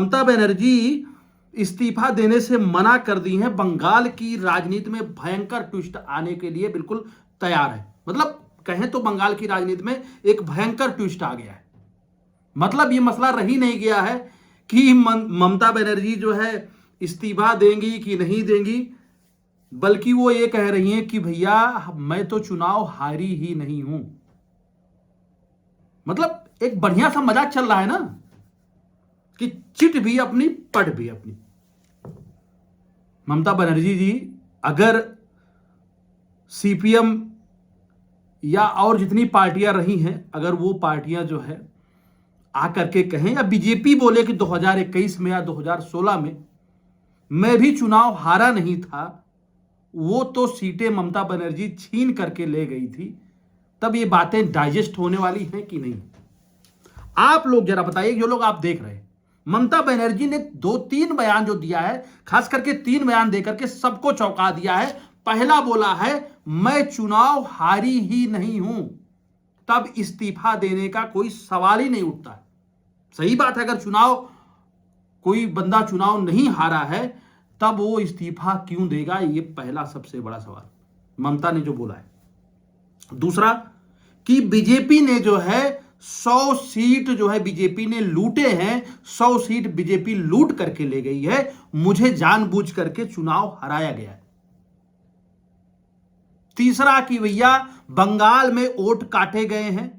ममता बनर्जी इस्तीफा देने से मना कर दी है। बंगाल की राजनीति में भयंकर ट्विस्ट आने के लिए बिल्कुल तैयार है। मतलब कहें तो बंगाल की राजनीति में एक भयंकर ट्विस्ट आ गया है। मतलब ये मसला रही नहीं गया है कि ममता बनर्जी जो है इस्तीफा देंगी कि नहीं देंगी, बल्कि वो ये कह रही हैं कि भैया मैं तो चुनाव हारी ही नहीं हूं। मतलब एक बढ़िया सा मजाक चल रहा है ना कि चिट भी अपनी पट भी अपनी। ममता बनर्जी जी अगर सीपीएम या और जितनी पार्टियां रही हैं, अगर वो पार्टियां जो है आकर के कहें या बीजेपी बोले कि 2021 में या 2016 में मैं भी चुनाव हारा नहीं था, वो तो सीटें ममता बनर्जी छीन करके ले गई थी, तब ये बातें डाइजेस्ट होने वाली हैं कि नहीं? आप लोग जरा बताइए, जो लोग आप देख रहे हैं। ममता बनर्जी ने 2-3 बयान जो दिया है, खास करके 3 बयान देकर के सबको चौंका दिया है। पहला बोला है मैं चुनाव हारी ही नहीं हूं, तब इस्तीफा देने का कोई सवाल ही नहीं उठता है। सही बात है, अगर कोई बंदा चुनाव नहीं हारा है तब वो इस्तीफा क्यों देगा? ये पहला सबसे बड़ा सवाल ममता ने जो बोला है। दूसरा कि बीजेपी ने जो है 100 सीट जो है बीजेपी ने लूटे हैं, 100 सीट बीजेपी लूट करके ले गई है, मुझे जानबूझ करके चुनाव हराया गया है। तीसरा कि भैया बंगाल में वोट काटे गए हैं,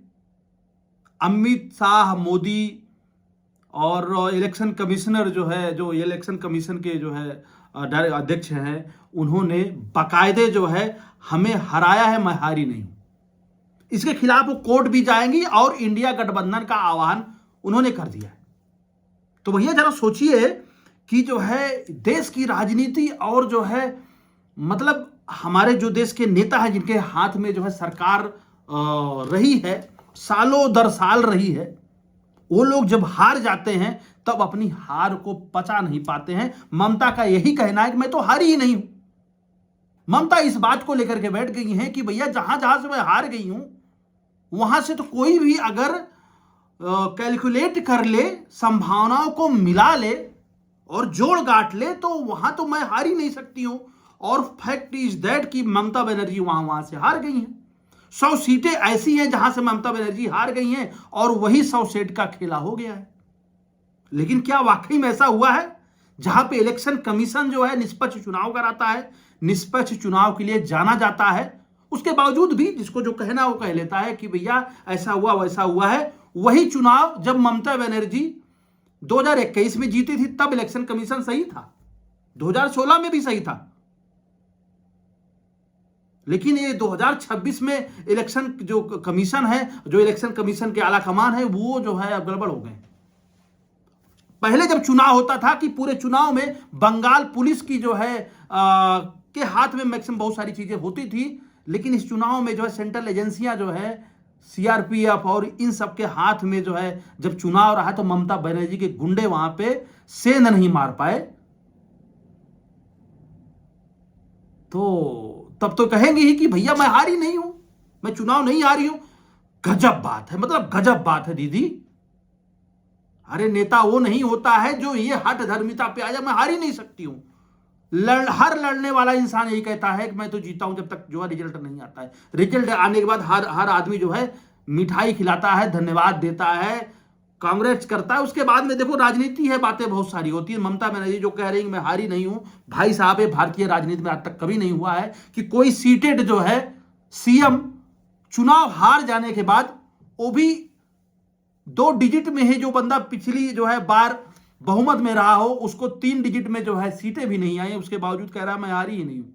अमित शाह, मोदी और इलेक्शन कमिश्नर जो है, जो इलेक्शन कमीशन के जो है अध्यक्ष हैं, उन्होंने बाकायदे जो है हमें हराया है, मैं हारी नहीं हूं। इसके खिलाफ वो कोर्ट भी जाएंगी और इंडिया गठबंधन का आह्वान उन्होंने कर दिया है। तो भैया जरा सोचिए कि जो है देश की राजनीति और जो है मतलब हमारे जो देश के नेता हैं, जिनके हाथ में जो है सरकार रही है, सालों दर साल रही है, वो लोग जब हार जाते हैं तब अपनी हार को पचा नहीं पाते हैं। ममता का यही कहना है कि मैं तो हारी ही नहीं हूं। ममता इस बात को लेकर के बैठ गई हैं कि भैया जहां जहां से मैं हार गई हूं, वहां से तो कोई भी अगर कैलकुलेट कर ले, संभावनाओं को मिला ले और जोड़ गांठ ले, तो वहां तो मैं हार ही नहीं सकती हूं। और फैक्ट इज दैट कि ममता बनर्जी वहां से हार गई हैं। 100 सीटें ऐसी हैं जहां से ममता बनर्जी हार गई हैं और वही 100 सीट का खेला हो गया है। लेकिन क्या वाकई में ऐसा हुआ है? जहां पे इलेक्शन कमीशन जो है निष्पक्ष चुनाव कराता है, निष्पक्ष चुनाव के लिए जाना जाता है, उसके बावजूद भी जिसको जो कहना वो कह लेता है कि भैया ऐसा हुआ वैसा हुआ है। वही चुनाव जब ममता बनर्जी 2021 में जीती थी तब इलेक्शन कमीशन सही था, 2016 में भी सही था, लेकिन ये 2026 में इलेक्शन जो कमीशन है, जो इलेक्शन कमीशन के आला कमान है, वो जो है अब गड़बड़ हो गए। पहले जब चुनाव होता था कि पूरे चुनाव में बंगाल पुलिस की जो है के हाथ में मैक्सिमम बहुत सारी चीजें होती थी, लेकिन इस चुनाव में जो है सेंट्रल एजेंसियां जो है सीआरपीएफ और इन सब के हाथ में जो है जब चुनाव रहा तो ममता बनर्जी के गुंडे वहां पे सेंध नहीं मार पाए। तो तब तो कहेंगे ही कि भैया मैं हारी नहीं हूं, मैं चुनाव नहीं हारी हूं। गजब बात है, मतलब गजब बात है दीदी। अरे नेता वो नहीं होता है जो ये हठ धर्मिता पे आ जाए, मैं हारी नहीं सकती हूं। हर लड़ने वाला इंसान यही कहता है कि मैं तो जीता हूं जब तक जो है रिजल्ट नहीं आता है। रिजल्ट आने के बाद हर आदमी जो है मिठाई खिलाता है, धन्यवाद देता है, कांग्रेस करता है। उसके बाद में देखो राजनीति है, बातें बहुत सारी होती है। ममता बनर्जी जो कह रही है मैं हारी नहीं हूं, भाई साहब ये भारतीय राजनीति में आज तक कभी नहीं हुआ है कि कोई सीटेड जो है सीएम चुनाव हार जाने के बाद, वो भी 2 डिजिट में है, जो बंदा पिछली जो है बार बहुमत में रहा हो, उसको 3 डिजिट में जो है सीटें भी नहीं आई, उसके बावजूद कह रहा है मैं हारी ही नहीं हूं।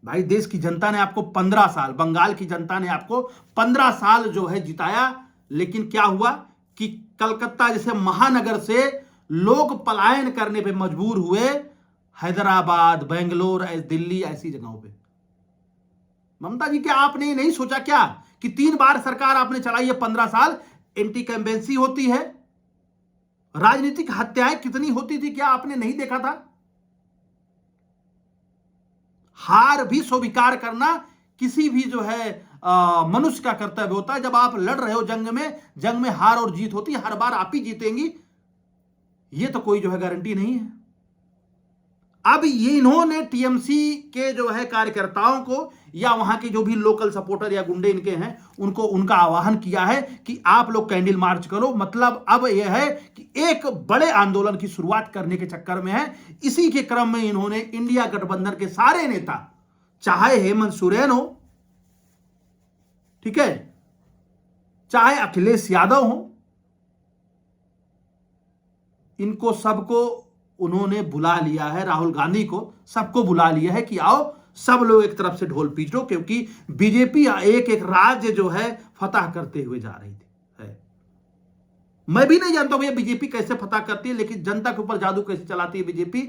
भाई देश की जनता ने आपको 15 साल, बंगाल की जनता ने आपको 15 साल जो है जिताया, लेकिन क्या हुआ कि कलकत्ता जैसे महानगर से लोग पलायन करने पे मजबूर हुए, हैदराबाद, बेंगलोर, दिल्ली ऐसी जगहों पे। ममता जी क्या आपने नहीं सोचा क्या कि 3 बार सरकार आपने चलाई है, 15 साल एंटी कैम्पेंसी होती है, राजनीतिक हत्याएं कितनी होती थी, क्या आपने नहीं देखा था? हार भी स्वीकार करना किसी भी जो है मनुष्य का कर्तव्य होता है। जब आप लड़ रहे हो जंग में हार और जीत होती है, हर बार आप ही जीतेंगी, ये तो कोई जो है गारंटी नहीं है। अब ये इन्होंने टीएमसी के जो है कार्यकर्ताओं को या वहां के जो भी लोकल सपोर्टर या गुंडे इनके हैं उनको उनका आह्वान किया है कि आप लोग कैंडल मार्च करो। मतलब अब यह है कि एक बड़े आंदोलन की शुरुआत करने के चक्कर में है। इसी के क्रम में इन्होंने इंडिया गठबंधन के सारे नेता, चाहे हेमंत सोरेन हो, ठीक है, चाहे अखिलेश यादव हो, इनको सबको उन्होंने बुला लिया है। राहुल गांधी को सबको बुला लिया है कि आओ सब लोग एक तरफ से ढोल पीटो, क्योंकि बीजेपी एक एक राज्य जो है फतह करते हुए जा रही थी। मैं भी नहीं जानता भैया बीजेपी कैसे फतह करती है, लेकिन जनता के ऊपर जादू कैसे चलाती है बीजेपी,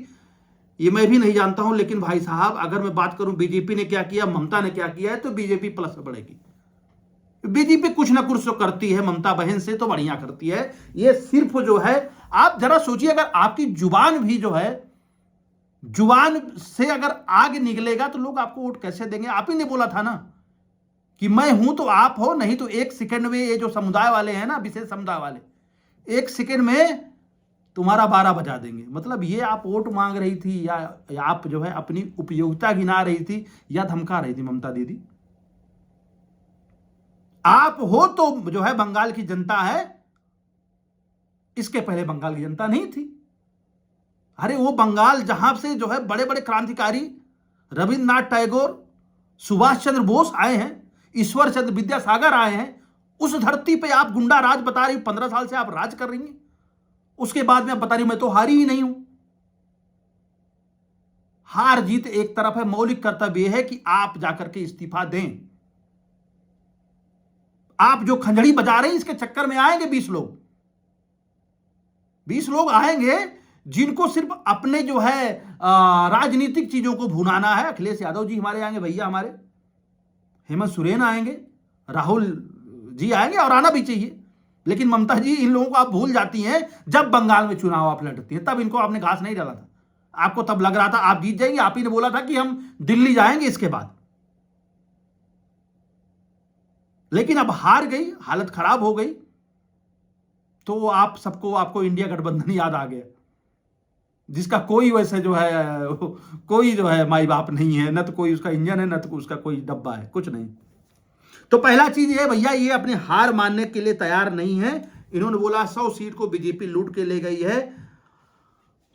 ये मैं भी नहीं जानता हूं। लेकिन भाई साहब, अगर मैं बात करूं बीजेपी ने क्या किया, ममता ने क्या किया है, तो बीजेपी प्लस बढ़ेगी। बीजेपी कुछ ना कुछ तो करती है, ममता बहन से तो बढ़िया करती है। ये सिर्फ जो है, आप जरा सोचिए, अगर आपकी जुबान भी जो है, जुबान से अगर आग निकलेगा तो लोग आपको वोट कैसे देंगे। आप ही ने बोला था ना कि मैं हूं तो आप हो, नहीं तो एक सेकंड में ये जो समुदाय वाले हैं ना, विशेष समुदाय वाले, एक सेकंड में तुम्हारा 12 बजा देंगे। मतलब ये आप वोट मांग रही थी या आप जो है अपनी उपयोगिता गिना रही थी या धमका रही थी ममता दीदी? आप हो तो जो है बंगाल की जनता है, इसके पहले बंगाल की जनता नहीं थी। अरे वो बंगाल जहां से जो है बड़े बड़े क्रांतिकारी रविंद्रनाथ टैगोर, सुभाष चंद्र बोस आए हैं, ईश्वर चंद्र विद्यासागर आए हैं, उस धरती पे आप गुंडा राज बता रही, 15 साल से आप राज कर रही हैं। उसके बाद में आप बता रही मैं तो हारी ही नहीं हूं। हार जीत एक तरफ है, मौलिक कर्तव्य है कि आप जाकर के इस्तीफा दें। आप जो खंजड़ी बजा रहे हैं, इसके चक्कर में आएंगे 20 लोग। 20 लोग आएंगे जिनको सिर्फ अपने जो है राजनीतिक चीजों को भुनाना है। अखिलेश यादव जी हमारे आएंगे, भैया हमारे हेमंत सोरेन आएंगे, राहुल जी आएंगे, और आना भी चाहिए। लेकिन ममता जी, इन लोगों को आप भूल जाती हैं, जब बंगाल में चुनाव आप लड़ती हैं तब इनको आपने घास नहीं डाला था। आपको तब लग रहा था आप जीत जाएंगे, आप ही ने बोला था कि हम दिल्ली जाएंगे इसके बाद। लेकिन अब हार गई, हालत खराब हो गई, तो आप सबको, आपको इंडिया गठबंधन याद आ गया, जिसका कोई वैसे जो है कोई जो है माई बाप नहीं है, न तो कोई उसका इंजन है, न तो उसका कोई डब्बा है, कुछ नहीं। तो पहला चीज ये भैया, ये अपने हार मानने के लिए तैयार नहीं है। इन्होंने बोला 100 सीट को बीजेपी लूट के ले गई है।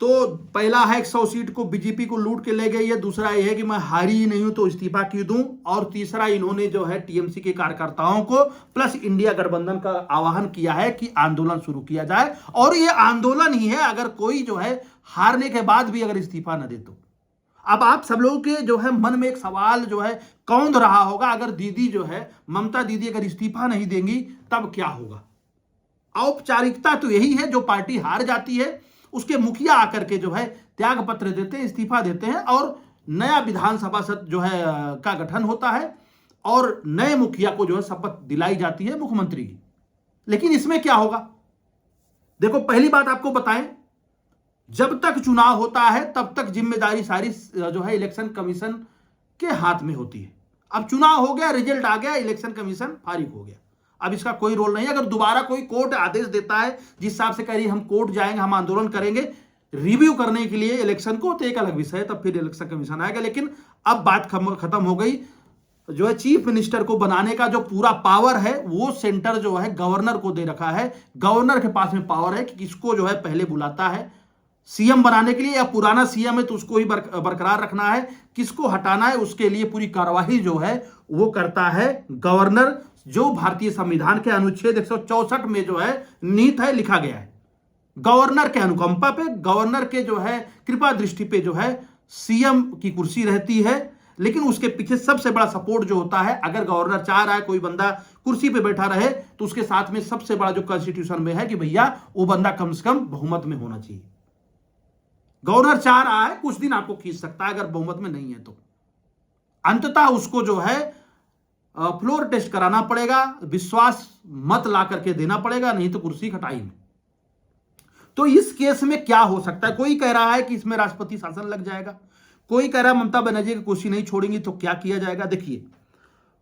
तो पहला है 100 सीट को बीजेपी को लूट के ले गई है। दूसरा यह है कि मैं हारी ही नहीं हूं तो इस्तीफा क्यों दूं। और तीसरा, इन्होंने जो है टीएमसी के कार्यकर्ताओं को प्लस इंडिया गठबंधन का आह्वान किया है कि आंदोलन शुरू किया जाए। और यह आंदोलन ही है, अगर कोई जो है हारने के बाद भी अगर इस्तीफा न दे तो। अब आप सब लोगों के जो है मन में एक सवाल जो है कौंध रहा होगा, अगर दीदी जो है ममता दीदी अगर इस्तीफा नहीं देंगी तब क्या होगा। औपचारिकता तो यही है, जो पार्टी हार जाती है उसके मुखिया आकर के जो है त्याग पत्र देते हैं, इस्तीफा देते हैं, और नया विधानसभा सत्र जो है का गठन होता है, और नए मुखिया को जो है शपथ दिलाई जाती है मुख्यमंत्री की। लेकिन इसमें क्या होगा, देखो पहली बात आपको बताएं, जब तक चुनाव होता है तब तक जिम्मेदारी सारी जो है इलेक्शन कमीशन के हाथ में होती है। अब चुनाव हो गया, रिजल्ट आ गया, इलेक्शन कमीशन फारिग हो गया, अब इसका कोई रोल नहीं है। अगर दोबारा कोई कोर्ट आदेश देता है जिस हिसाब से कह रही हम कोर्ट जाएंगे, हम आंदोलन करेंगे रिव्यू करने के लिए इलेक्शन को, तो एक अलग विषय है, तब फिर इलेक्शन कमीशन आएगा। लेकिन अब बात खत्म हो गई, जो है चीफ मिनिस्टर को बनाने का जो पूरा पावर है वो सेंटर जो है गवर्नर को दे रखा है। गवर्नर के पास में पावर है कि किसको जो है पहले बुलाता है सीएम बनाने के लिए, या पुराना सीएम है तो उसको ही बरकरार रखना है, किसको हटाना है उसके लिए पूरी कार्यवाही जो है वो करता है गवर्नर। जो भारतीय संविधान के अनुच्छेद 164 में जो है नीत है लिखा गया है, गवर्नर के अनुकंपा पे, गवर्नर के जो है कृपा दृष्टि पे जो है सीएम की कुर्सी रहती है। लेकिन उसके पीछे सबसे बड़ा सपोर्ट जो होता है, अगर गवर्नर चाह रहा है कोई बंदा कुर्सी पे बैठा रहे तो उसके साथ में सबसे बड़ा जो कॉन्स्टिट्यूशन में है कि भैया वो बंदा कम से कम बहुमत में होना चाहिए। गवर्नर चाह रहा है कुछ दिन आपको खींच सकता है, अगर बहुमत में नहीं है तो अंततः उसको जो है फ्लोर टेस्ट कराना पड़ेगा, विश्वास मत ला करके देना पड़ेगा, नहीं तो कुर्सी खटाई में। तो इस केस में क्या हो सकता है, कोई कह रहा है कि इसमें राष्ट्रपति शासन लग जाएगा, कोई कह रहा है ममता बनर्जी की कुर्सी नहीं छोड़ेंगी तो क्या किया जाएगा। देखिए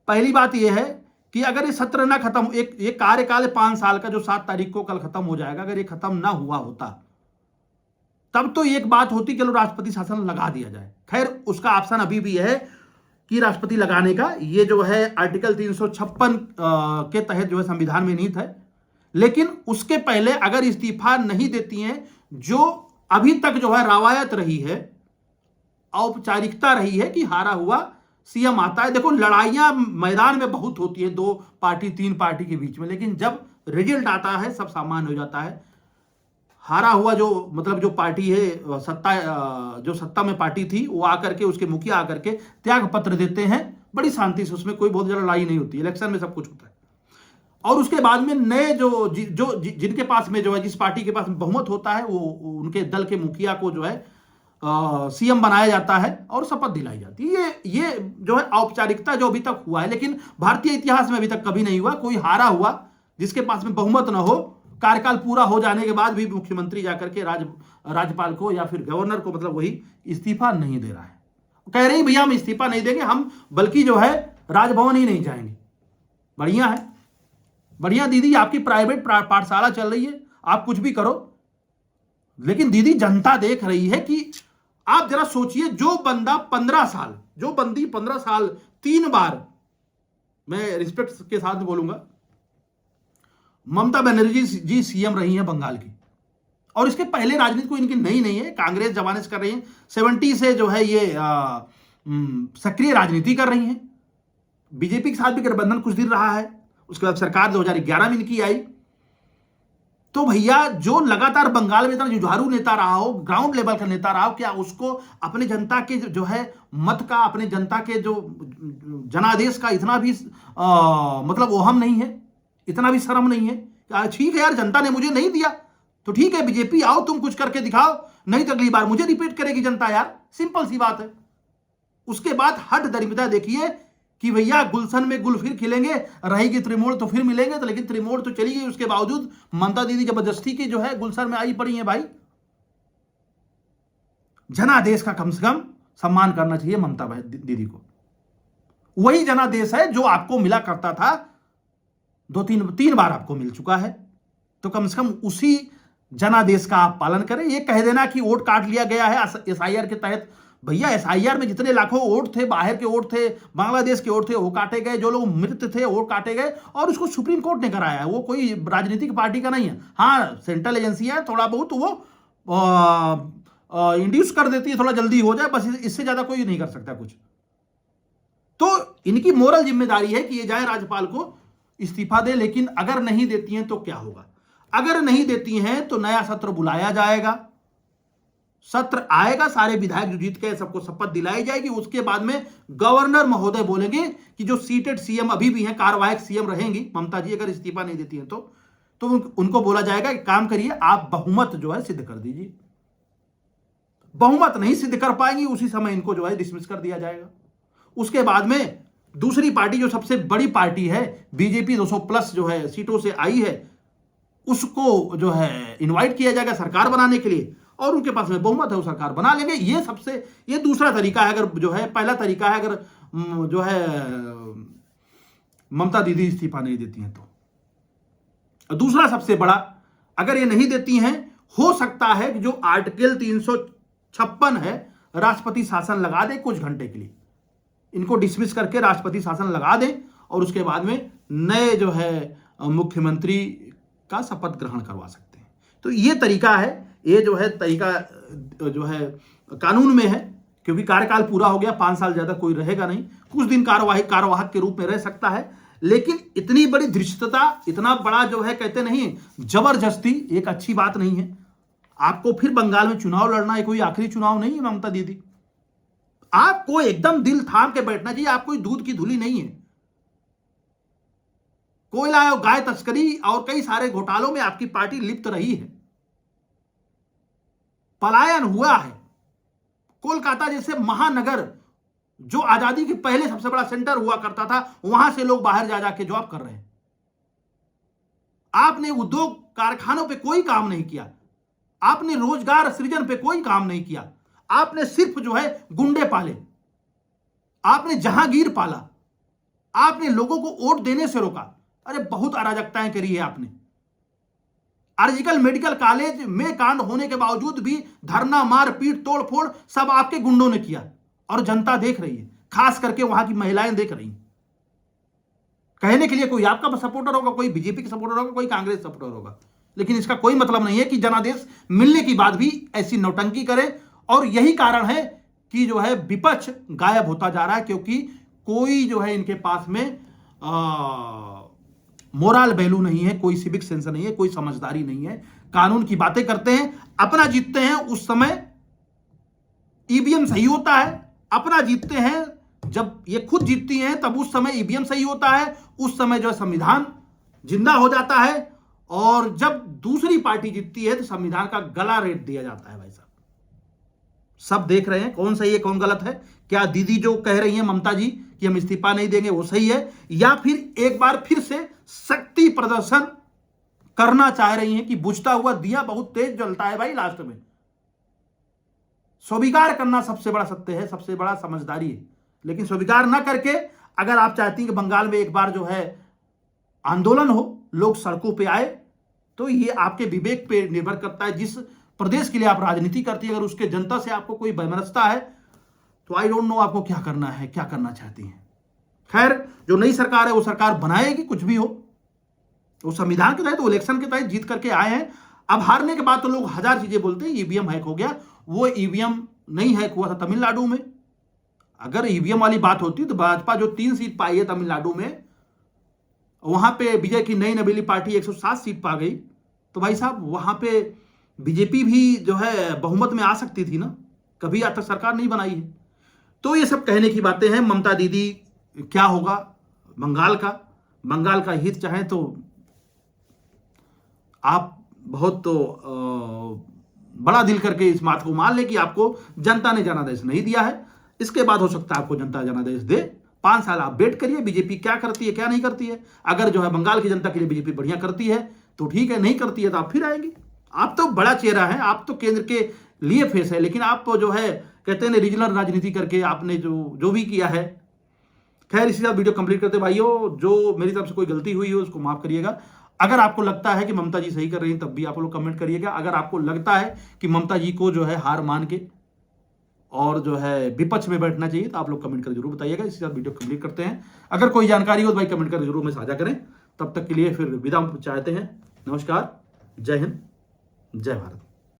पहली बात यह है कि अगर ये सत्र ना खत्म, एक कार्यकाल 5 साल का जो 7 तारीख को कल खत्म हो जाएगा, अगर ये खत्म ना हुआ होता तब तो एक बात होती कि चलो राष्ट्रपति शासन लगा दिया जाए। खैर उसका ऑप्शन अभी भी है कि राष्ट्रपति लगाने का, ये जो है आर्टिकल 356 के तहत जो है संविधान में निहित है। लेकिन उसके पहले अगर इस्तीफा नहीं देती हैं, जो अभी तक जो है रवायत रही है, औपचारिकता रही है कि हारा हुआ सीएम आता है। देखो लड़ाइयां मैदान में बहुत होती है 2 पार्टी 3 पार्टी के बीच में, लेकिन जब रिजल्ट आता है सब सामान्य हो जाता है। हारा हुआ जो मतलब जो पार्टी है जो सत्ता में पार्टी थी, वो आकर के उसके मुखिया आकर के त्याग पत्र देते हैं बड़ी शांति से, उसमें कोई बहुत ज्यादा लड़ाई नहीं होती, इलेक्शन में सब कुछ होता है। और उसके बाद में नए जिनके पास में जो है जिस पार्टी के पास बहुमत होता है वो उनके दल के मुखिया को जो है सीएम बनाया जाता है और शपथ दिलाई जाती है। ये जो है औपचारिकता जो अभी तक हुआ है, लेकिन भारतीय इतिहास में अभी तक कभी नहीं हुआ कोई हारा हुआ जिसके पास में बहुमत न हो, कार्यकाल पूरा हो जाने के बाद भी मुख्यमंत्री जाकर के राज्यपाल को या फिर गवर्नर को मतलब वही इस्तीफा नहीं दे रहा है। कह रहे हैं भैया हम इस्तीफा नहीं देंगे, हम बल्कि जो है राजभवन ही नहीं जाएंगे। बढ़िया है, बढ़िया दीदी, आपकी प्राइवेट पाठशाला चल रही है, आप कुछ भी करो, लेकिन दीदी जनता देख रही है कि आप जरा सोचिए, जो बंदा 15 साल, जो बंदी 15 साल 3 बार, मैं रिस्पेक्ट के साथ बोलूंगा, ममता बनर्जी जी सीएम रही हैं बंगाल की, और इसके पहले राजनीति कोई इनकी नई नहीं है, कांग्रेस जमाने से कर रही है, 70 से जो है ये सक्रिय राजनीति कर रही हैं। बीजेपी के साथ भी गठबंधन कुछ दिन रहा है, उसके बाद सरकार 2011 में इनकी आई। तो भैया जो लगातार बंगाल में इतना जुझारू नेता रहा हो, ग्राउंड लेवल का नेता रहा हो, क्या उसको अपने जनता के जो है मत का, अपने जनता के जो जनादेश का इतना भी मतलब ओहम नहीं है, इतना भी शर्म नहीं है? ठीक है यार, जनता ने मुझे नहीं दिया तो ठीक है, बीजेपी आओ तुम कुछ करके दिखाओ, नहीं तो अगली बार मुझे रिपीट करेगी जनता यार, सिंपल सी बात है। उसके बाद हट दरिद्रता देखिए कि भैया गुलशन में गुल फिर खिलेंगे, रहेगी त्रिमोड़ तो फिर मिलेंगे, तो लेकिन त्रिमोड़ तो चली गई, उसके बावजूद ममता दीदी जबरदस्ती की जो है गुलशन में आई पड़ी है। भाई जनादेश का कम से कम सम्मान करना चाहिए ममता दीदी को। वही जनादेश है जो आपको मिला करता था, 2-3 बार आपको मिल चुका है, तो कम से कम उसी जनादेश का आप पालन करें। ये कह देना कि वोट काट लिया गया है एसआईआर के तहत, भैया एसआईआर में जितने लाखों वोट थे, बाहर के वोट थे, बांग्लादेश के वोट थे, वो काटे गए, जो लोग मृत थे वो काटे गए, और उसको सुप्रीम कोर्ट ने कराया है, वो कोई राजनीतिक पार्टी का नहीं है। हाँ सेंट्रल एजेंसी है, थोड़ा बहुत वो इंड्यूस कर देती है, थोड़ा जल्दी हो जाए, बस इससे ज्यादा कोई नहीं कर सकता कुछ। तो इनकी मोरल जिम्मेदारी है कि ये जाए राज्यपाल को इस्तीफा दे, लेकिन अगर नहीं देती हैं तो क्या होगा? अगर नहीं देती हैं तो नया सत्र बुलाया जाएगा, सत्र आएगा, सारे विधायक जो जीत के सबको शपथ दिलाई जाएगी, उसके बाद में गवर्नर महोदय बोलेंगे कि जो सीटेड सीएम अभी भी हैं, कार्यवाहक सीएम रहेंगी ममता जी अगर इस्तीफा नहीं देती हैं तो उनको बोला जाएगा कि काम करिए, आप बहुमत जो है सिद्ध कर दीजिए। बहुमत नहीं सिद्ध कर पाएंगी, उसी समय इनको जो है डिसमिस कर दिया जाएगा। उसके बाद में दूसरी पार्टी जो सबसे बड़ी पार्टी है बीजेपी, 200 प्लस जो है सीटों से आई है, उसको जो है इनवाइट किया जाएगा सरकार बनाने के लिए, और उनके पास में बहुमत है, वो सरकार बना लेंगे। ये दूसरा तरीका है। अगर जो है पहला तरीका है, अगर जो है ममता दीदी इस्तीफा नहीं देती हैं तो। दूसरा सबसे बड़ा, अगर ये नहीं देती हैं, हो सकता है कि जो आर्टिकल 356 है, राष्ट्रपति शासन लगा दे कुछ घंटे के लिए, इनको डिसमिस करके राष्ट्रपति शासन लगा दें, और उसके बाद में नए जो है मुख्यमंत्री का शपथ ग्रहण करवा सकते हैं। तो ये तरीका है, ये जो है तरीका जो है कानून में है, क्योंकि कार्यकाल पूरा हो गया, 5 साल ज्यादा कोई रहेगा नहीं, कुछ दिन कार्यवाहक के रूप में रह सकता है, लेकिन इतनी बड़ी धृष्टता, इतना बड़ा जो है कहते नहीं जबरदस्ती एक अच्छी बात नहीं है। आपको फिर बंगाल में चुनाव लड़ना है, कोई आखिरी चुनाव नहीं है ममता दीदी, आपको एकदम दिल थाम के बैठना चाहिए। आप कोई दूध की धुली नहीं है। कोयला और गाय तस्करी और कई सारे घोटालों में आपकी पार्टी लिप्त रही है, पलायन हुआ है। कोलकाता जैसे महानगर जो आजादी के पहले सबसे बड़ा सेंटर हुआ करता था, वहां से लोग बाहर जा जाके जॉब कर रहे हैं। आपने उद्योग कारखानों पे कोई काम नहीं किया, आपने रोजगार सृजन पे कोई काम नहीं किया, आपने सिर्फ जो है गुंडे पाले, आपने जहांगीर पाला, आपने लोगों को वोट देने से रोका। अरे बहुत अराजकताएं करी है आपने। आर्जिकल मेडिकल कॉलेज में कांड होने के बावजूद भी धरना, मारपीट, तोड़फोड़ सब आपके गुंडों ने किया और जनता देख रही है, खास करके वहां की महिलाएं देख रही हैं। कहने के लिए कोई आपका सपोर्टर होगा, कोई बीजेपी का सपोर्टर होगा, कोई कांग्रेस सपोर्टर होगा, लेकिन इसका कोई मतलब नहीं है कि जनादेश मिलने की बाद भी ऐसी नौटंकी करे। और यही कारण है कि जो है विपक्ष गायब होता जा रहा है, क्योंकि कोई जो है इनके पास में मोरल वैल्यू नहीं है, कोई सिविक सेंस नहीं है, कोई समझदारी नहीं है। कानून की बातें करते हैं, अपना जीतते हैं उस समय ईवीएम सही होता है, अपना जीतते हैं जब ये खुद जीतती हैं तब उस समय ईवीएम सही होता है, उस समय जो है संविधान जिंदा हो जाता है, और जब दूसरी पार्टी जीतती है तो संविधान का गला रेत दिया जाता है। भाई साहब सब देख रहे हैं कौन सही है कौन गलत है। क्या दीदी जो कह रही हैं ममता जी कि हम इस्तीफा नहीं देंगे वो सही है, या फिर एक बार फिर से शक्ति प्रदर्शन करना चाह रही हैं कि बुझता हुआ दिया बहुत तेज जलता है भाई लास्ट में। स्वीकार करना सबसे बड़ा सत्य है, सबसे बड़ा समझदारी है, लेकिन स्वीकार ना करके अगर आप चाहती हैं कि बंगाल में एक बार जो है आंदोलन हो, लोग सड़कों पे आए, तो ये आपके विवेक पे निर्भर करता है। जिस प्रदेश के लिए आप राजनीति करती है, अगर उसके जनता से आपको कोई वैमनस्यता है तो आई डोंट नो आपको क्या करना है, क्या करना चाहती हैं। खैर, जो नई सरकार है वो सरकार बनाएगी, कुछ भी हो। वो संविधान के तहत, वो इलेक्शन के तहत जीत करके आए हैं। अब हारने के बाद तो लोग हजार चीजें बोलते हैं, ईवीएम हैक हो गया। वो ईवीएम नहीं हैक हुआ था तमिलनाडु में। अगर ईवीएम वाली बात होती तो भाजपा जो 3 सीट पाई है तमिलनाडु में, वहां पे विजय की नई नवेली पार्टी 107 सीट पा गई, तो भाई साहब वहां पे बीजेपी भी जो है बहुमत में आ सकती थी ना, कभी आज तक सरकार नहीं बनाई है। तो ये सब कहने की बातें हैं। ममता दीदी क्या होगा बंगाल का हित चाहें तो आप बहुत तो बड़ा दिल करके इस बात को मान ले कि आपको जनता ने जनादेश नहीं दिया है। इसके बाद हो सकता है आपको जनता जनादेश दे। 5 साल आप वेट करिए, बीजेपी क्या करती है क्या नहीं करती है। अगर जो है बंगाल की जनता के लिए बीजेपी बढ़िया करती है तो ठीक है, नहीं करती है तो आप फिर आएंगे। आप तो बड़ा चेहरा है, आप तो केंद्र के लिए फेस है, लेकिन आप जो है कहते हैं रीजनल राजनीति करके आपने जो भी किया है। खैर, इसी साथ वीडियो कंप्लीट करते भाइयों, जो मेरी तरफ से कोई गलती हुई हो उसको माफ करिएगा। अगर आपको लगता है कि ममता जी सही कर रही हैं तब भी आप लोग कमेंट करिएगा। अगर आपको लगता है कि ममता जी को जो है हार मान के और जो है विपक्ष में बैठना चाहिए तो आप लोग कमेंट कर जरूर बताइएगा। इसी साथ वीडियो कंप्लीट करते हैं। अगर कोई जानकारी हो तो भाई कमेंट कर जरूर में साझा करें। तब तक के लिए फिर विदा चाहते हैं। नमस्कार, जय हिंद, जय भारत।